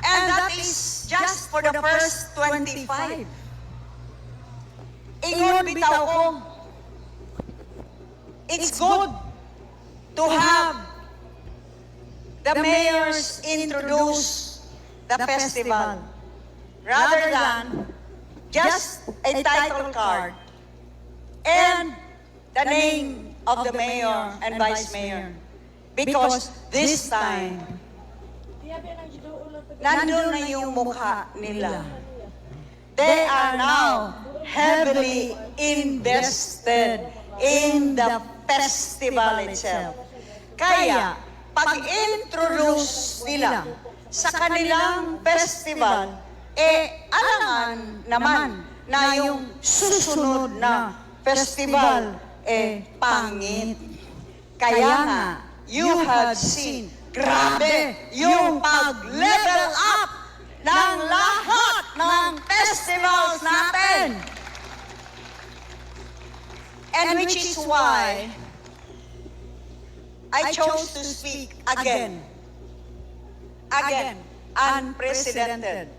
And that is just for the first 25. Ingon bitaw ko, it's good to have the mayors introduce the festival rather than just a title card and the name of the mayor and vice mayor. Because this time, nandun na yung mukha nila. They are now heavily invested in the festival itself. Kaya, pag-introduce nila sa kanilang festival, alangan naman na yung susunod na festival, pangit. Kaya nga, you have seen, grabe yung pag-level up ng lahat ng festivals natin. And which is why I chose to speak again, unprecedented.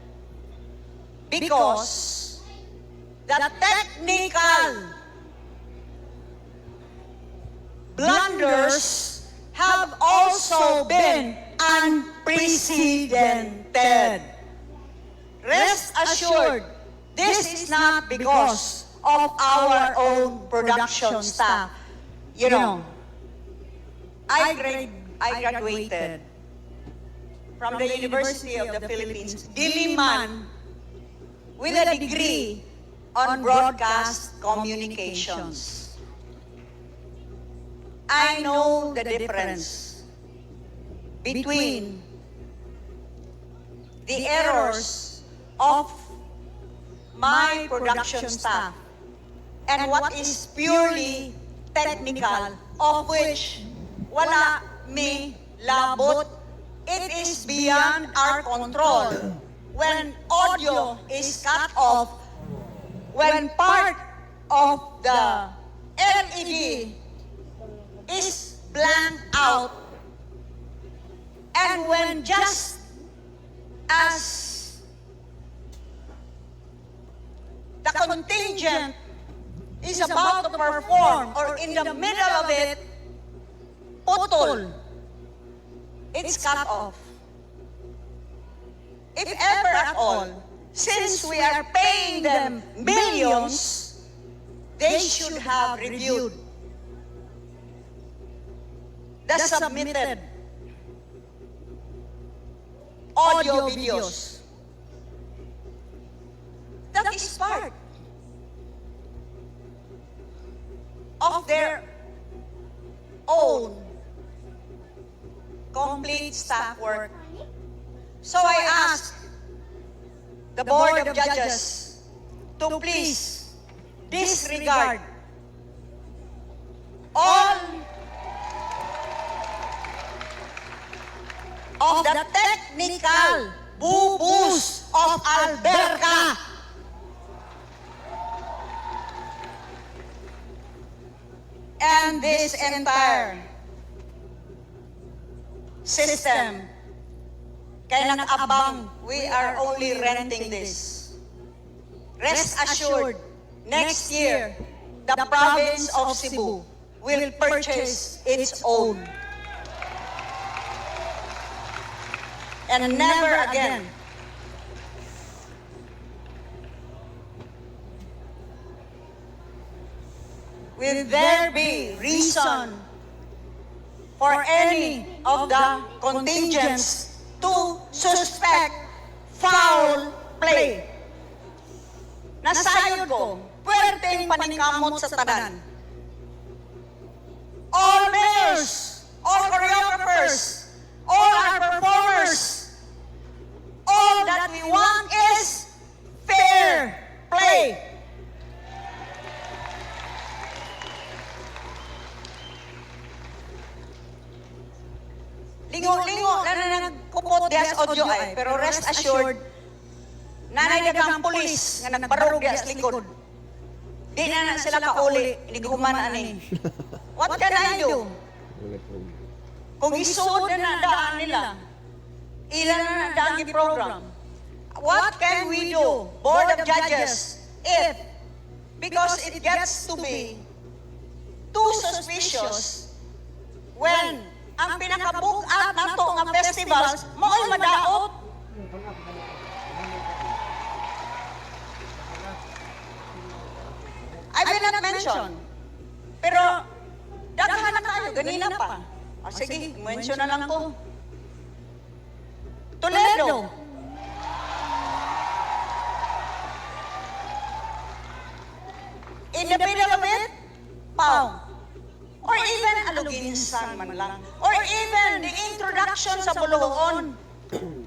Because the technical blunders have also been unprecedented. Rest assured, this is not because of our own production staff. You know, I graduated from the University of the Philippines, Diliman, with a degree on broadcast communications. I know the difference between the errors of my production staff and what is purely technical, of which wala mi labot. It is beyond our control. When audio is cut off, when part of the LED is blanked out, and when just as the contingent is about to perform or in the middle of it, putol, it's cut off. If ever at all, since we are paying them millions, they should have reviewed the submitted audio videos. That is part of their own complete staff work. So I ask the Board of Judges to please disregard all of the technical boo-boos of Alberca. And this entire system, kaya nag-abang, we are only renting this. Rest assured, next year, the province of Cebu will purchase its own. And never again will there be reason for any of the contingents to suspect foul play. Nasayod ko, puwerteng paningkamot sa tanan. All mayors, all choreographers, all our performers, all that we want is fair play. Lingo-lingo na nagkupot dias audio ay, pero rest assured, nanay dagang pulis nga nagbarog dias likod. Di na sila kauli, hindi guman ani. What can I do? Kung isuod na nadaan nila, ilan na nadaan yung program. What can we do, Board of Judges, if, because it gets to be too suspicious when ang pinaka-book-out na to nga festivals, mao'y madaot. I will not mention. Pero, daghan na tayo, ganina pa. Sige, mention na lang ko. Toledo. In the middle of it, Pau. Or even Aluginsan man lang. Or even the introduction sa Bulugon.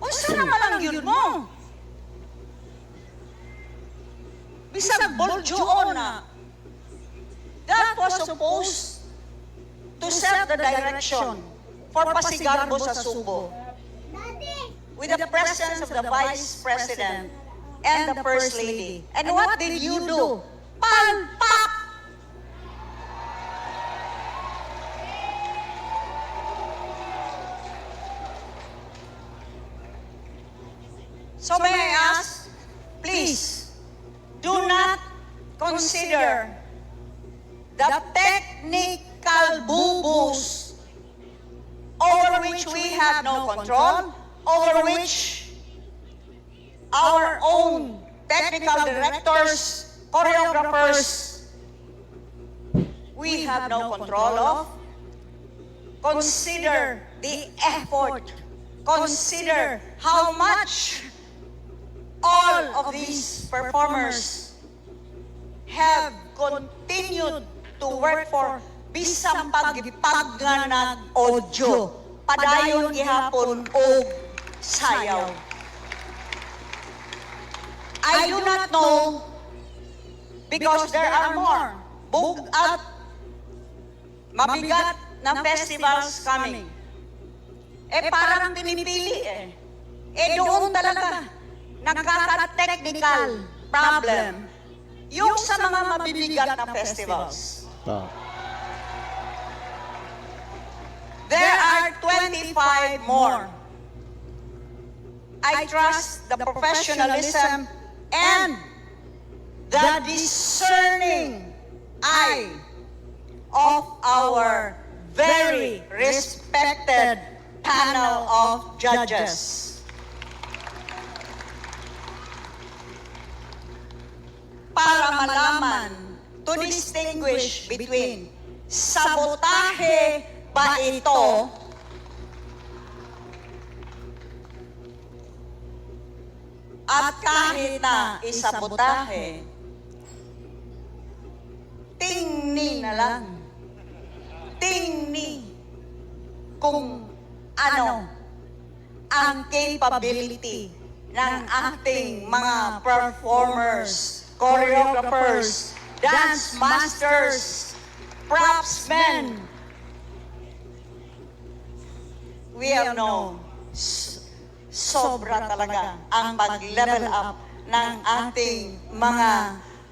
O sana malang yun mo. Bisag Boljoon na. That was supposed to set the direction for Pasigarbo sa Subo. With the presence of the Vice President and the First Lady. And what did you do? Palpak! So may I ask, please, do not consider the technical boo-boos over which we have no control, over which our own technical directors, choreographers, we have no control of. Consider the effort. Consider how much all of these performers have continued to work for bisang pagipag nga nag-audio, padayon gihapon o sayaw. I do not know because there are more booked out, mabigat na festivals coming. Parang pinipili doon talaga nagkaka-technical problem yung sa mga mabibigat na festivals. There are 25 more. I trust the professionalism and the discerning eye of our very respected panel of judges. Para malaman, to distinguish between sabotahe ba ito at kahit na isabotahe, tingni na lang. Tingni kung ano ang capability ng ating mga performers, choreographers, dance masters, propsmen. We have known sobra talaga ang pag-level up ng ating mga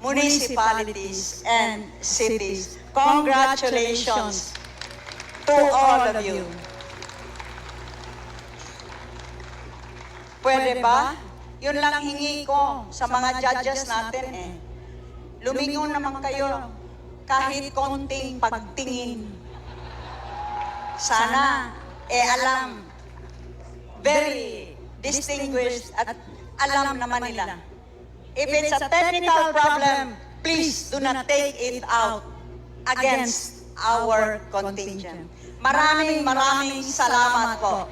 municipalities and cities. Congratulations to all of you. Pwede ba? Yun lang hingi ko sa mga judges natin Lumingon naman kayo kahit konting pagtingin. Sana alam, very distinguished at alam naman nila. If it's a technical problem, please do not take it out against our contingent. Maraming salamat po.